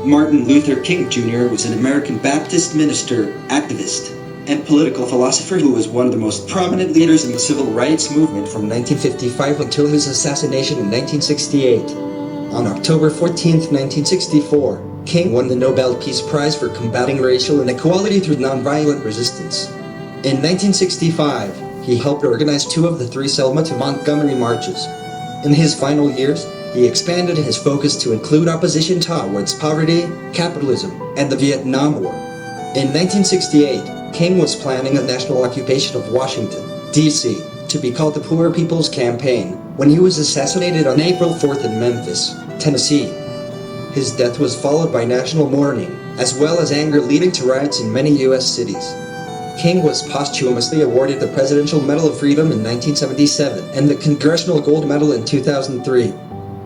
Martin Luther King Jr. was an American Baptist minister, activist, and political philosopher who was one of the most prominent leaders in the civil rights movement from 1955 until his assassination in 1968. On October 14, 1964, King won the Nobel Peace Prize for combating racial inequality through nonviolent resistance. In 1965, he helped organize 2 of the 3 Selma to Montgomery marches. In his final years, he expanded his focus to include opposition towards poverty, capitalism, and the Vietnam War. In 1968, King was planning a national occupation of Washington, D.C., to be called the Poor People's Campaign, when he was assassinated on April 4th in Memphis, Tennessee. His death was followed by national mourning, as well as anger leading to riots in many U.S. cities. King was posthumously awarded the Presidential Medal of Freedom in 1977 and the Congressional Gold Medal in 2003.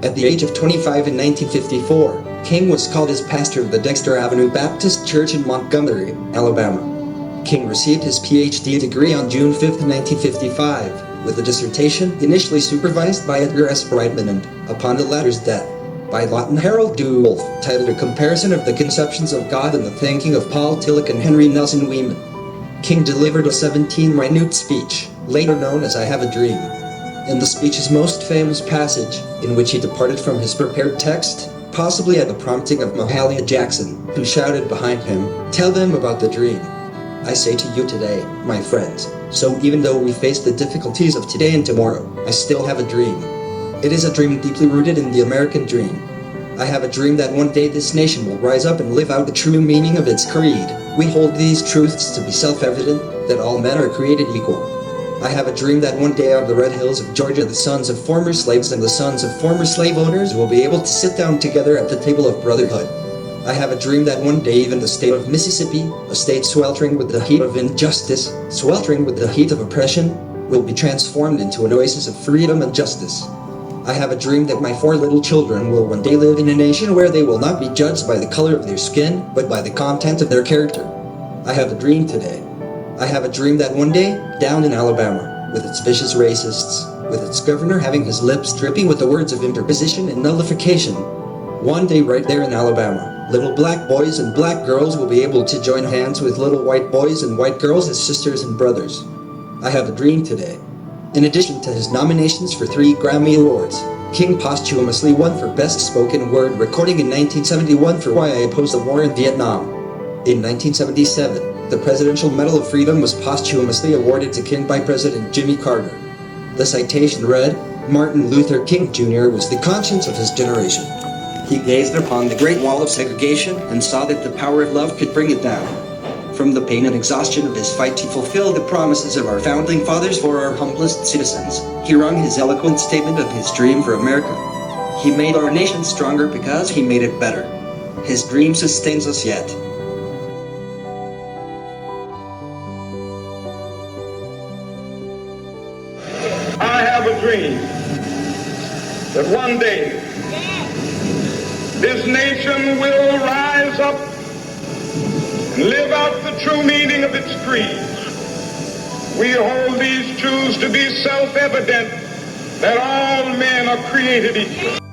At the age of 25 in 1954, King was called as pastor of the Dexter Avenue Baptist Church in Montgomery, Alabama. King received his Ph.D. degree on June 5, 1955, with a dissertation initially supervised by Edgar S. Brightman and, upon the latter's death, by Lawton Harold Dewolf, titled A Comparison of the Conceptions of God and the Thinking of Paul Tillich and Henry Nelson Weeman. King delivered a 17-minute speech, later known as I Have a Dream. In the speech's most famous passage, in which he departed from his prepared text, possibly at the prompting of Mahalia Jackson, who shouted behind him, "Tell them about the dream." I say to you today, my friends, so even though we face the difficulties of today and tomorrow, I still have a dream. It is a dream deeply rooted in the American dream. I have a dream that one day this nation will rise up and live out the true meaning of its creed. We hold these truths to be self-evident, that all men are created equal. I have a dream that one day on the red hills of Georgia the sons of former slaves and the sons of former slave owners will be able to sit down together at the table of brotherhood. I have a dream that one day even the state of Mississippi, a state sweltering with the heat of injustice, sweltering with the heat of oppression, will be transformed into an oasis of freedom and justice. I have a dream that my 4 little children will one day live in a nation where they will not be judged by the color of their skin, but by the content of their character. I have a dream today. I have a dream that one day, down in Alabama, with its vicious racists, with its governor having his lips dripping with the words of interposition and nullification, one day right there in Alabama, little black boys and black girls will be able to join hands with little white boys and white girls as sisters and brothers. I have a dream today. In addition to his nominations for 3 Grammy Awards, King posthumously won for Best Spoken Word Recording in 1971 for Why I Oppose the War in Vietnam. In 1977, the Presidential Medal of Freedom was posthumously awarded to King by President Jimmy Carter. The citation read, "Martin Luther King Jr. was the conscience of his generation. He gazed upon the Great Wall of segregation and saw that the power of love could bring it down. From the pain and exhaustion of his fight to fulfill the promises of our founding fathers for our humblest citizens, he wrung his eloquent statement of his dream for America. He made our nation stronger because he made it better. His dream sustains us yet." I have a dream that one day this nation will rise up and live out the true meaning of its creed. We hold these truths to be self-evident, that all men are created equal.